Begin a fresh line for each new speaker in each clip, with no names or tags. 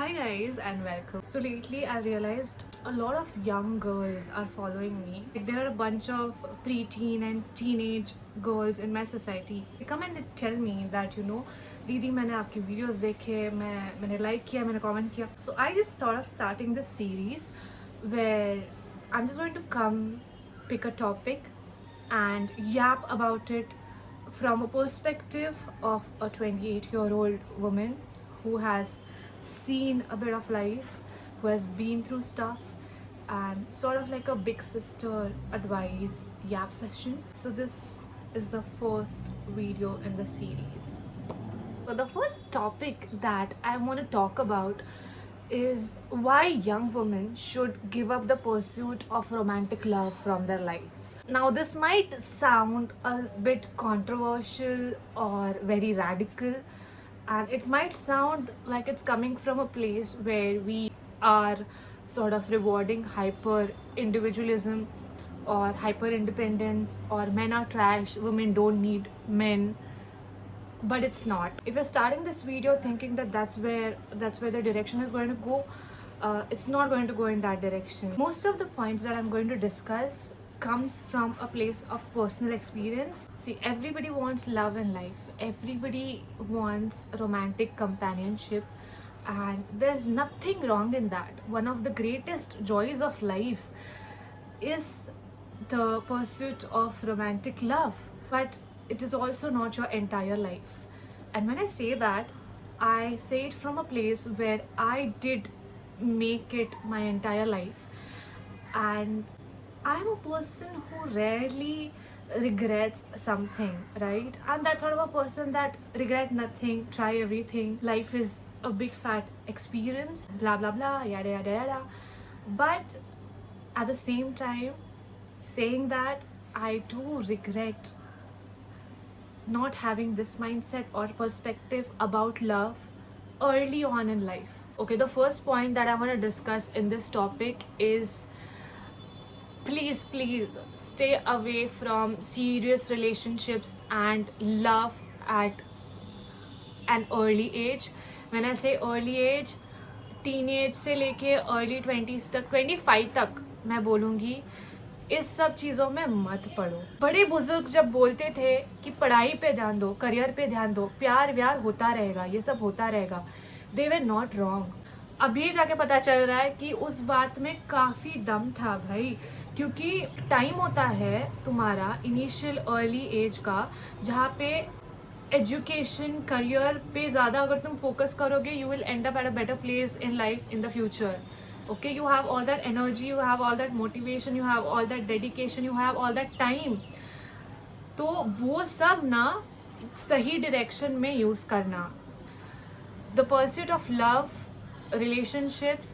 Hi guys and welcome. So lately I realized a lot of young girls are following me. Like, there are a bunch of preteen and teenage girls in my society. They come and they tell me that दीदी मैंने आपकी videos देखे मैंने like किया मैंने comment किया. So I just thought of starting this series where I'm just going to come pick a topic and yap about it from a perspective of a 28-year-old woman who has seen a bit of life, who has been through stuff, and sort of like a big sister advice yap session. So this is the first video in the series. So the first topic that I want to talk about is why young women should give up the pursuit of romantic love from their lives. Now, this might sound a bit controversial or very radical, and it might sound like it's coming from a place where we are sort of rewarding hyper individualism or hyper independence, or men are trash, women don't need men, but it's not. If you're starting this video thinking that that's where the direction is going to go, it's not going to go in that direction. Most of the points that I'm going to discuss comes from a place of personal experience. See, everybody wants love in life, everybody wants romantic companionship, and there's nothing wrong in that. One of the greatest joys of life is the pursuit of romantic love, but it is also not your entire life. And when I say that, I say it from a place where I did make it my entire life, and I'm a person who rarely regrets something, right? I'm that sort of a person that regret nothing, try everything. Life is a big fat experience, blah blah blah, yada yada yada. But at the same time, saying that, I do regret not having this mindset or perspective about love early on in life. Okay, the first point that I want to discuss in this topic is, please stay away from serious relationships and love at an early age. When I say early age, teenage से लेके early 20s तक, 25 तक मैं बोलूँगी, इस सब चीज़ों में मत पड़ो. बड़े बुजुर्ग जब बोलते थे कि पढ़ाई पे ध्यान दो, करियर पे ध्यान दो, प्यार व्यार होता रहेगा, ये सब होता रहेगा, दे वर नॉट रॉन्ग. अभी जाके पता चल रहा है कि उस बात में काफ़ी दम था भाई, क्योंकि टाइम होता है तुम्हारा इनिशियल अर्ली एज का, जहाँ पे एजुकेशन करियर पे ज़्यादा अगर तुम फोकस करोगे, you will and up at a better place in life in the future. Okay, you have all that energy, you have all that motivation, you have all that dedication, you have all that time. तो वो सब ना सही direction में use करना. The pursuit of love, relationships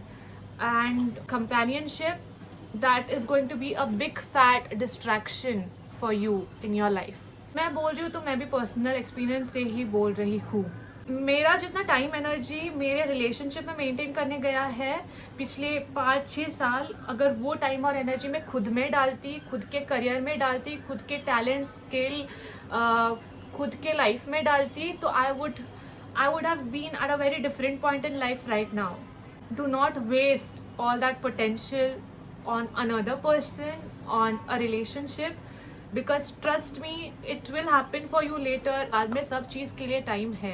and companionship, that is going to be a big fat distraction for you in your life. मैं बोल रही हूँ तो मैं भी पर्सनल एक्सपीरियंस से ही बोल रही हूँ. मेरा जितना टाइम एनर्जी मेरे रिलेशनशिप में मेंटेन करने गया है पिछले 5-6 साल, अगर वो टाइम और एनर्जी मैं खुद में डालती, खुद के करियर में डालती, खुद के टैलेंट स्किल खुद के लाइफ में डालती, तो I would have been at a very different point in life right now. Do not waste all that potential on another person, on a relationship, because trust me, it will happen for you later. बाद में सब चीज़ के लिए time है,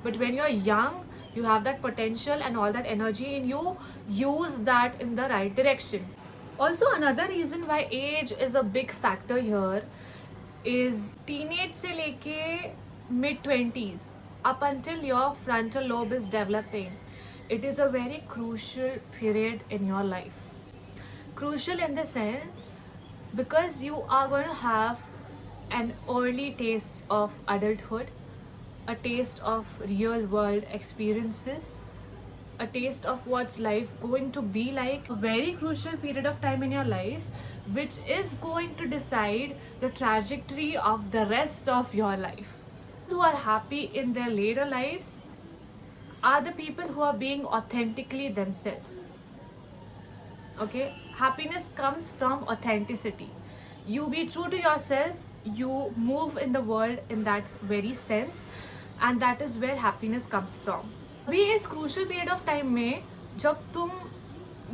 but when you're young, you have that potential and all that energy in you. Use that in the right direction. Also, another reason why age is a big factor here is teenage से लेके mid 20s up until your frontal lobe is developing. It is a very crucial period in your life. Crucial in the sense because you are going to have an early taste of adulthood, a taste of real world experiences, a taste of what's life going to be like. A very crucial period of time in your life which is going to decide the trajectory of the rest of your life. Who are happy in their later lives are the people who are being authentically themselves. Okay, happiness comes from authenticity. You be true to yourself, you move in the world in that very sense, and that is where happiness comes from. अभी इस crucial period of time में जब तुम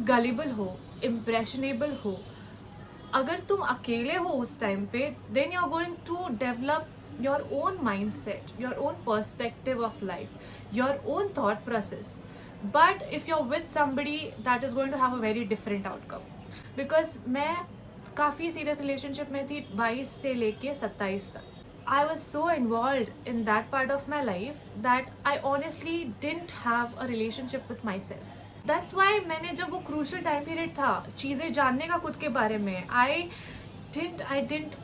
gullible हो, impressionable हो, अगर तुम अकेले हो उस टाइम पे, then you are going to develop your own mindset, your own perspective of life, your own thought process. But if you're with somebody, that is going to have a very different outcome. Because मैं काफ़ी serious relationship में थी 22 से लेके 27 तक. I was so involved in that part of my life that I honestly didn't have a relationship with myself. That's why मैंने जब वो crucial time period था चीज़ें जानने का खुद के बारे में, I didn't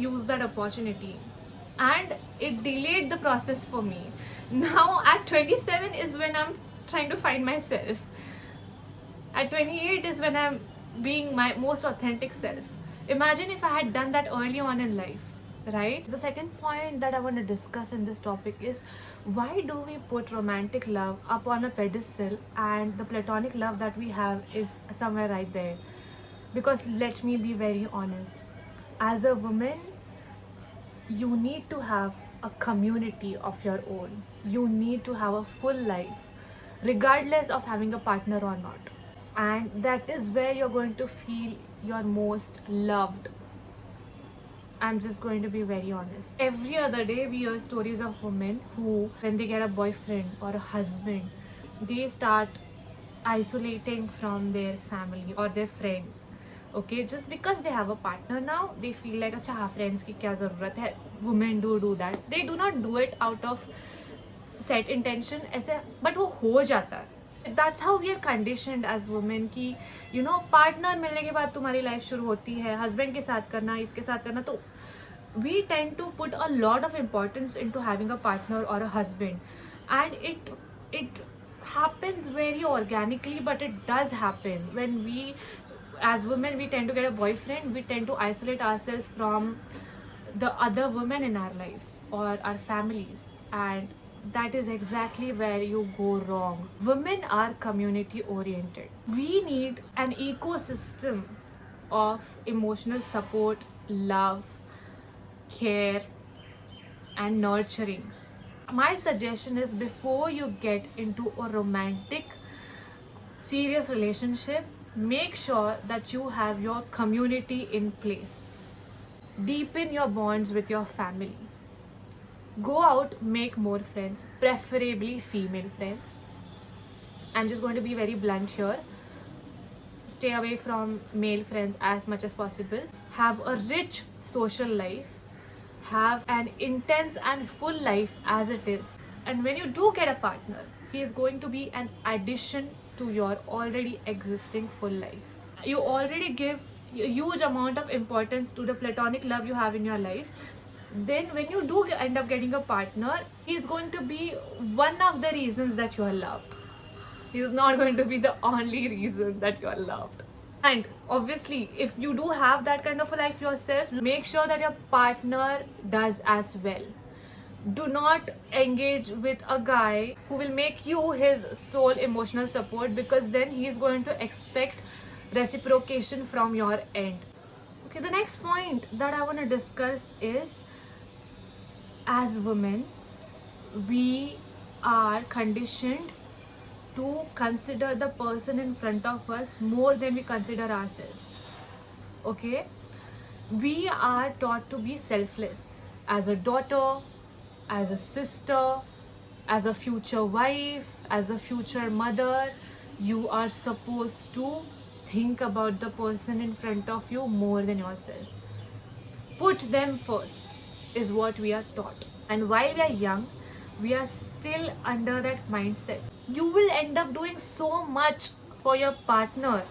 use that opportunity. And it delayed the process for me. Now at 27 is when I'm trying to find myself. At 28 is when I'm being my most authentic self. Imagine if I had done that early on in life, right? The second point that I want to discuss in this topic is why do we put romantic love up on a pedestal and the platonic love that we have is somewhere right there? Because let me be very honest, as a woman, you need to have a community of your own. You need to have a full life, regardless of having a partner or not. And that is where you're going to feel your most loved. I'm just going to be very honest. Every other day, we hear stories of women who, when they get a boyfriend or a husband, they start isolating from their family or their friends. Okay, just because they have a partner now, they feel like अच्छा हाँ friends की क्या ज़रूरत है. Women do that. They do not do it out of set intention ऐसे, but वो हो जाता है. That's how we are conditioned as women कि you know partner मिलने के बाद तुम्हारी लाइफ शुरू होती है, husband के साथ करना, इसके साथ करना. तो we tend to put a lot of importance into having a partner or a husband, and it happens very organically, but it does happen when we as women we tend to get a boyfriend. We tend to isolate ourselves from the other women in our lives or our families, and that is exactly where you go wrong. Women are community oriented. We need an ecosystem of emotional support, love, care and nurturing. My suggestion is, before you get into a romantic serious relationship, make sure that you have your community in place. Deepen your bonds with your family. Go out, make more friends, preferably female friends. I'm just going to be very blunt here. Stay away from male friends as much as possible. Have a rich social life. Have an intense and full life as it is. And when you do get a partner, he is going to be an addition to your already existing full life. You already give a huge amount of importance to the platonic love you have in your life. Then when you do end up getting a partner, he is going to be one of the reasons that you are loved. He is not going to be the only reason that you are loved. And obviously, if you do have that kind of a life yourself, make sure that your partner does as well. Do not engage with a guy who will make you his sole emotional support, because then he is going to expect reciprocation from your end. Okay, the next point that I want to discuss is, as women, we are conditioned to consider the person in front of us more than we consider ourselves. Okay, we are taught to be selfless as a daughter, as a sister, as a future wife, as a future mother. You are supposed to think about the person in front of you more than yourself. Put them first is what we are taught. And while we are young, we are still under that mindset. You will end up doing so much for your partner,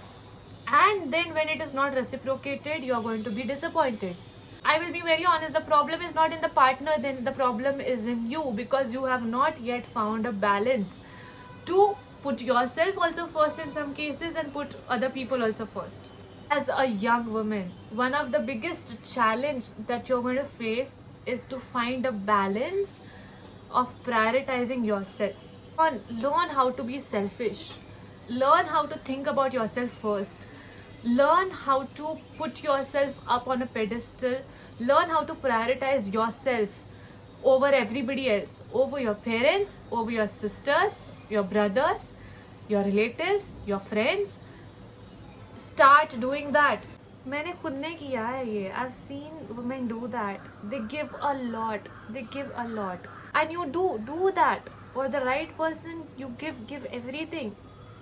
and then when it is not reciprocated, you are going to be disappointed. I will be very honest, the problem is not in the partner, then the problem is in you, because you have not yet found a balance to put yourself also first in some cases and put other people also first. As a young woman, one of the biggest challenge that you're going to face is to find a balance of prioritizing yourself. Learn how to be selfish. Learn how to think about yourself first. Learn how to put yourself up on a pedestal. Learn how to prioritize yourself over everybody else, over your parents, over your sisters, your brothers, your relatives, your friends. Start doing that. मैंने खुद ने किया है ये. I've seen women do that. They give a lot. They give a lot. And you do that. For the right person, you give everything.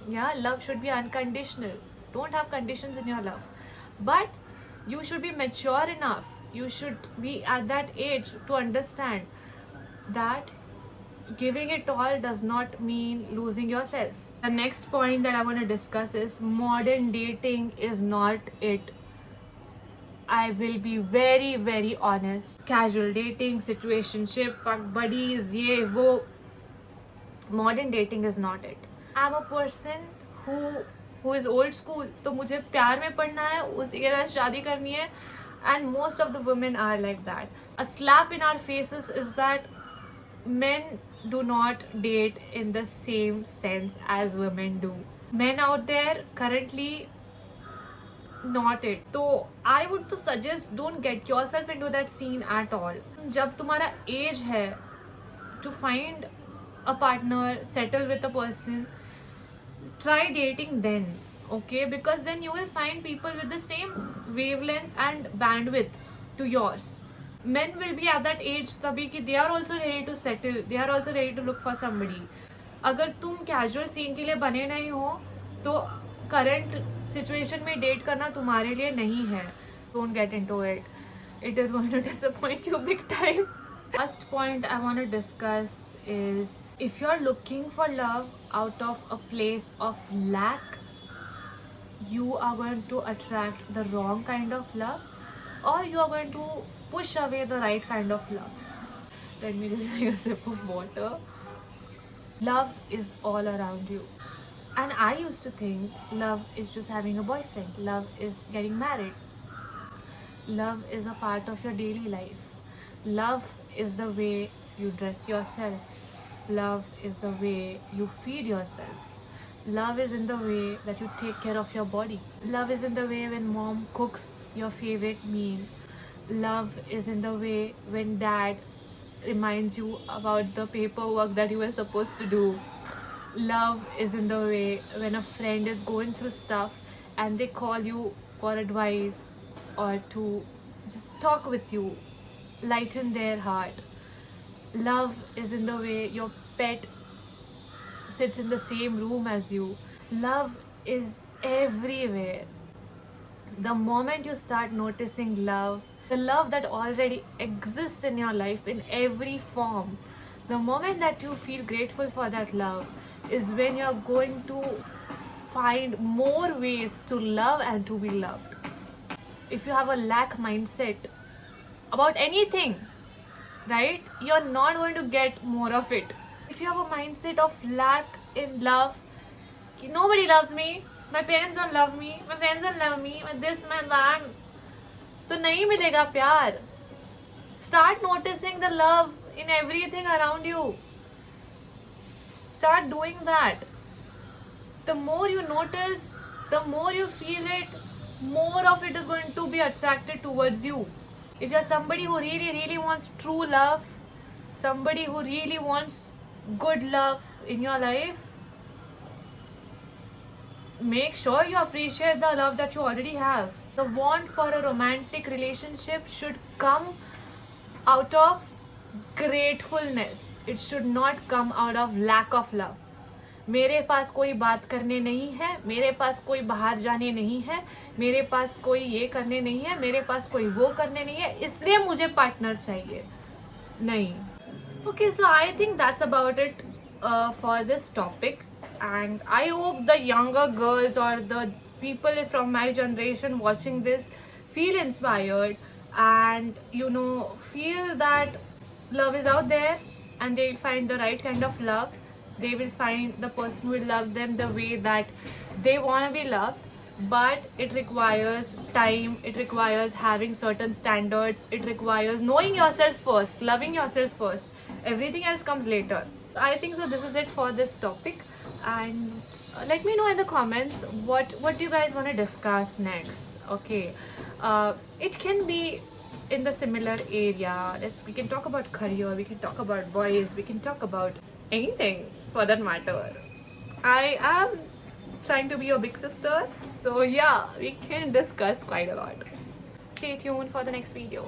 Yeah, love should be unconditional. Don't have conditions in your love. But you should be mature enough. You should be at that age to understand that giving it all does not mean losing yourself. The next point that I want to discuss is modern dating is not it. I will be very, very honest. Casual dating, situationship, fuck buddies, ye, wo. Modern dating is not it. I'm a person who is old school. तो मुझे प्यार में पड़ना है, उसी के साथ शादी करनी है. And most of the women are like that. A slap in our faces is that men do not date in the same sense as women do. Men out there currently not it. तो I would to suggest don't get yourself into that scene at all. जब तुम्हारा age है to find a partner, settle with a person, try dating then, okay? Because then you will find people with the same wavelength and bandwidth to yours. Men will be at that age तभी कि they are also ready to settle, they are also ready to look for somebody. अगर तुम casual scene के लिए बने नहीं हो तो current situation में date करना तुम्हारे लिए नहीं है. Don't get into it. It is going to disappoint you big time. Last point I want to discuss is if you're looking for love out of a place of lack, you are going to attract the wrong kind of love, or you are going to push away the right kind of love. Let me just take a sip of water. Love is all around you. And I used to think love is just having a boyfriend. Love is getting married. Love is a part of your daily life. Love is the way you dress yourself. Love is the way you feed yourself. Love is in the way that you take care of your body. Love is in the way when mom cooks your favorite meal. Love is in the way when dad reminds you about the paperwork that you were supposed to do. Love is in the way when a friend is going through stuff and they call you for advice or to just talk with you, lighten their heart. Love is in the way your pet sits in the same room as you. Love is everywhere. The moment you start noticing love, the love that already exists in your life in every form, the moment that you feel grateful for that love is when you're going to find more ways to love and to be loved. If you have a lack mindset about anything, right, you're not going to get more of it. If you have a mindset of lack in love, nobody loves me, my parents don't love me, my friends don't love me, my this, my that, तो नहीं मिलेगा प्यार. Start noticing the love in everything around you. Start doing that. The more you notice, the more you feel it, more of it is going to be attracted towards you. If you're somebody who really wants true love, somebody who really wants good love in your life, make sure you appreciate the love that you already have. The want for a romantic relationship should come out of gratefulness. It should not come out of lack of love. मेरे पास कोई बात करने नहीं है, मेरे पास कोई बाहर जाने नहीं है, मेरे पास कोई ये करने नहीं है, मेरे पास कोई वो करने नहीं है, इसलिए मुझे पार्टनर चाहिए. नहीं. Okay, so I think that's about it for this topic, and I hope the younger girls or the people from my generation watching this feel inspired and feel that love is out there and they'll find the right kind of love. They will find the person who will love them the way that they want to be loved, but it requires time, it requires having certain standards, it requires knowing yourself first, loving yourself first. Everything else comes later. I think so this is it for this topic, and let me know in the comments what do you guys want to discuss next. Okay, it can be in the similar area. We can talk about career, we can talk about boys, we can talk about anything. for that matter. I am trying to be your big sister, so yeah, we can discuss quite a lot. Stay tuned for the next video.